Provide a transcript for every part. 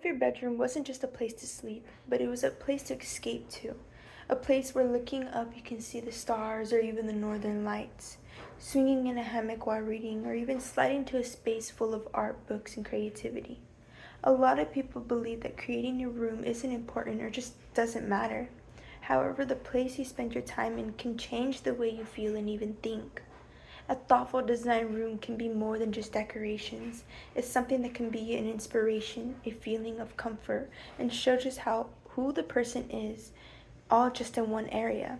Your bedroom wasn't just a place to sleep, but it was a place to escape to. A place where looking up you can see the stars or even the northern lights. Swinging in a hammock while reading, or even sliding to a space full of art, books, and creativity. A lot of people believe that creating your room isn't important or just doesn't matter. However, the place you spend your time in can change the way you feel and even think. A thoughtful design room can be more than just decorations. It's something that can be an inspiration, a feeling of comfort, and shows just how who the person is, all just in one area.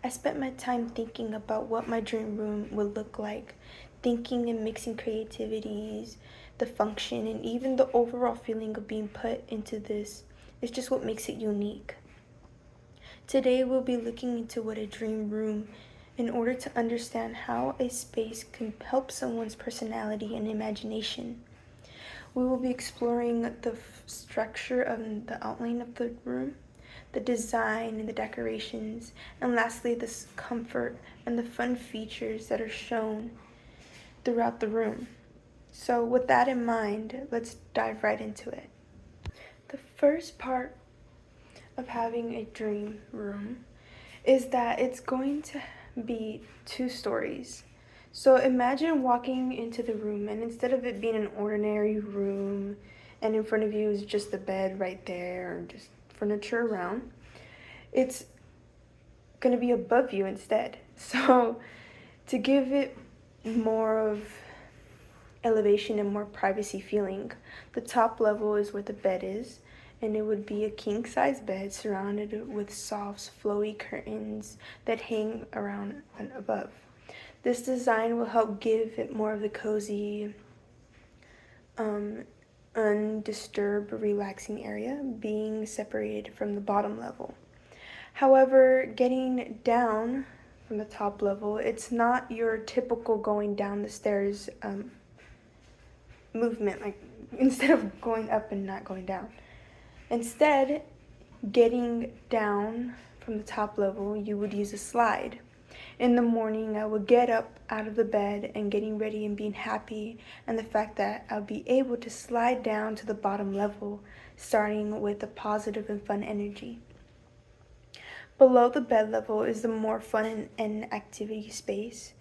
I spent my time thinking about what my dream room would look like, thinking and mixing creativities, the function, and even the overall feeling of being put into this is just what makes it unique. Today we'll be looking into what a dream room in order to understand how a space can help someone's personality and imagination. We will be exploring the structure of the outline of the room, the design and the decorations, and lastly the comfort and the fun features that are shown throughout the room. So with that in mind, let's dive right into it. The first part of having a dream room is that it's going to be two stories. So imagine walking into the room, and instead of it being an ordinary room and in front of you is just the bed right there and just furniture around, it's going to be above you instead. So to give it more of elevation and more privacy feeling, the top level is where the bed is, and it would be a king size bed surrounded with soft, flowy curtains that hang around and above. This design will help give it more of the cozy, undisturbed, relaxing area, being separated from the bottom level. However, getting down from the top level, it's not your typical going down the stairs movement, like instead of going up and not going down. Instead, getting down from the top level, you would use a slide. In the morning, I would get up out of the bed and getting ready and being happy, and the fact that I'll be able to slide down to the bottom level, starting with a positive and fun energy. Below the bed level is the more fun and activity space,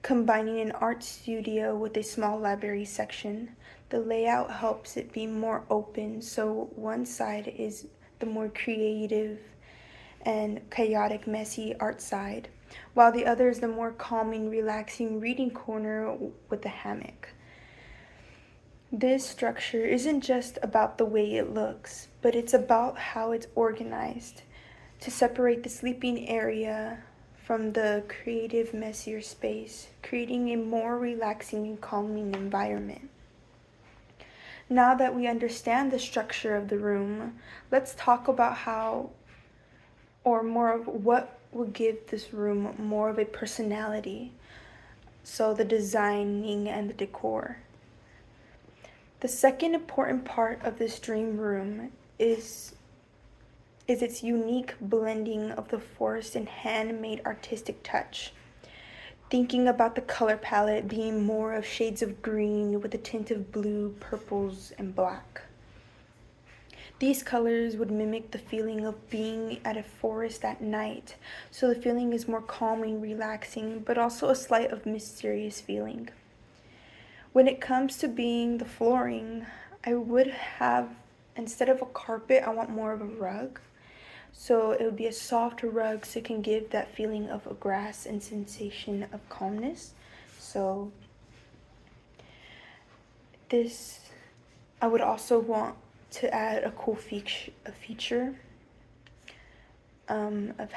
combining an art studio with a small library section. The layout helps it be more open, so one side is the more creative and chaotic, messy art side, while the other is the more calming, relaxing reading corner with the hammock. This structure isn't just about the way it looks, but it's about how it's organized to separate the sleeping area from the creative, messier space, creating a more relaxing and calming environment. Now that we understand the structure of the room, let's talk about how, or more of what will give this room more of a personality. So, the designing and the decor. The second important part of this dream room is its unique blending of the forest and handmade artistic touch. Thinking about the color palette being more of shades of green with a tint of blue, purples, and black. These colors would mimic the feeling of being at a forest at night, so the feeling is more calming, relaxing, but also a slight of mysterious feeling. When it comes to being the flooring, I would have, instead of a carpet, I want more of a rug. So it would be a soft rug so it can give that feeling of a grass and sensation of calmness. So this, I would also want to add a cool feature of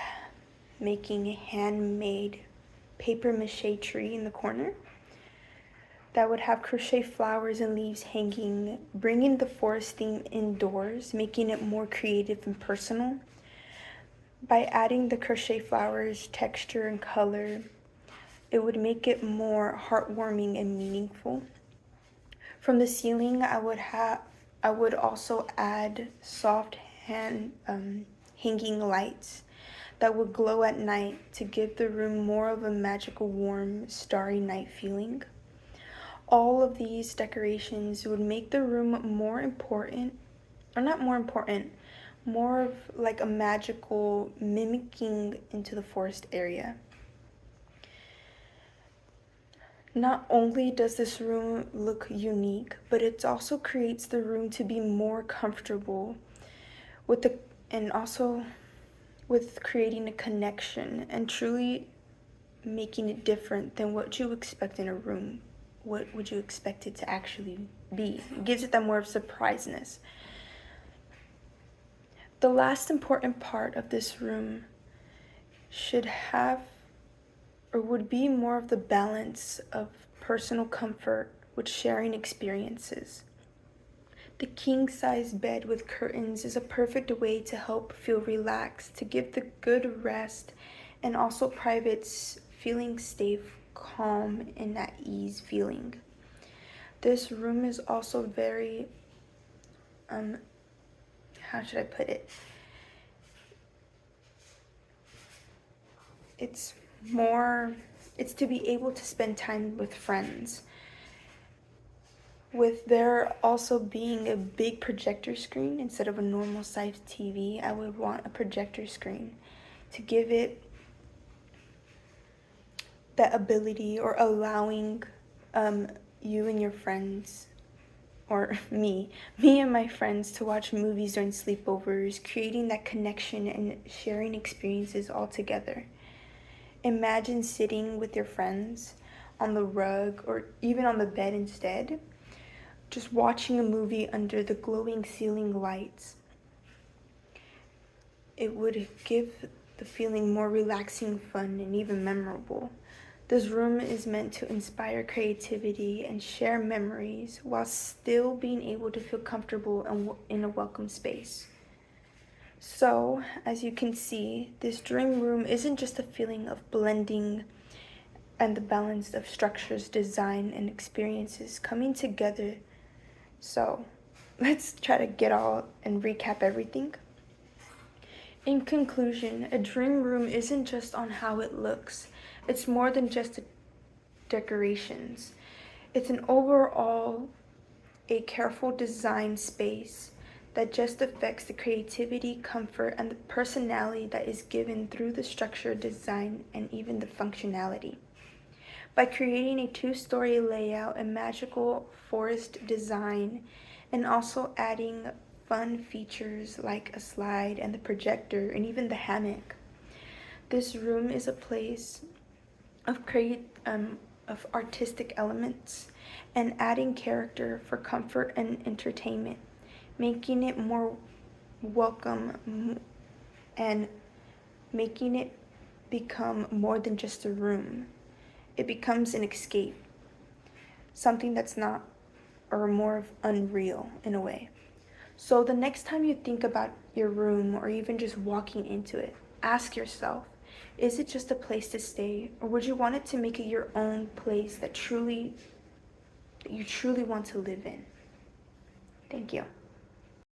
making a handmade paper mache tree in the corner that would have crochet flowers and leaves hanging, bringing the forest theme indoors, making it more creative and personal. By adding the crochet flowers, texture, and color, it would make it more heartwarming and meaningful. From the ceiling, I would also add soft hanging lights that would glow at night to give the room more of a magical, warm, starry night feeling. All of these decorations would make the room more important or not more important, more of like a magical mimicking into the forest area. Not only does this room look unique, but it also creates the room to be more comfortable with the and also with creating a connection and truly making it different than what you expect in a room. What would you expect it to actually be? It gives it that more of surpriseness. The last important part of this room should have or would be more of the balance of personal comfort with sharing experiences. The king-size bed with curtains is a perfect way to help feel relaxed, to give the good rest, and also privates feeling safe, calm, and at ease feeling. This room is also very, how should I put it? It's to be able to spend time with friends. With there also being a big projector screen instead of a normal size TV, I would want a projector screen to give it that ability or allowing you and your friends or me and my friends to watch movies during sleepovers, creating that connection and sharing experiences all together. Imagine sitting with your friends on the rug or even on the bed instead, just watching a movie under the glowing ceiling lights. It would give the feeling more relaxing, fun, and even memorable. This room is meant to inspire creativity and share memories while still being able to feel comfortable and in a welcome space. So, as you can see, this dream room isn't just a feeling of blending and the balance of structures, design, and experiences coming together. So, let's try to get all and recap everything. In conclusion, a dream room isn't just on how it looks. It's more than just decorations. It's an overall, a careful design space that just affects the creativity, comfort, and the personality that is given through the structure, design, and even the functionality. By creating a two-story layout, a magical forest design, and also adding fun features like a slide and the projector and even the hammock, this room is a place of of artistic elements and adding character for comfort and entertainment, making it more welcome and making it become more than just a room. It becomes an escape, something that's not or more of unreal in a way. So the next time you think about your room or even just walking into it, ask yourself, is it just a place to stay, or would you want it to make it your own place that you truly want to live in? Thank you.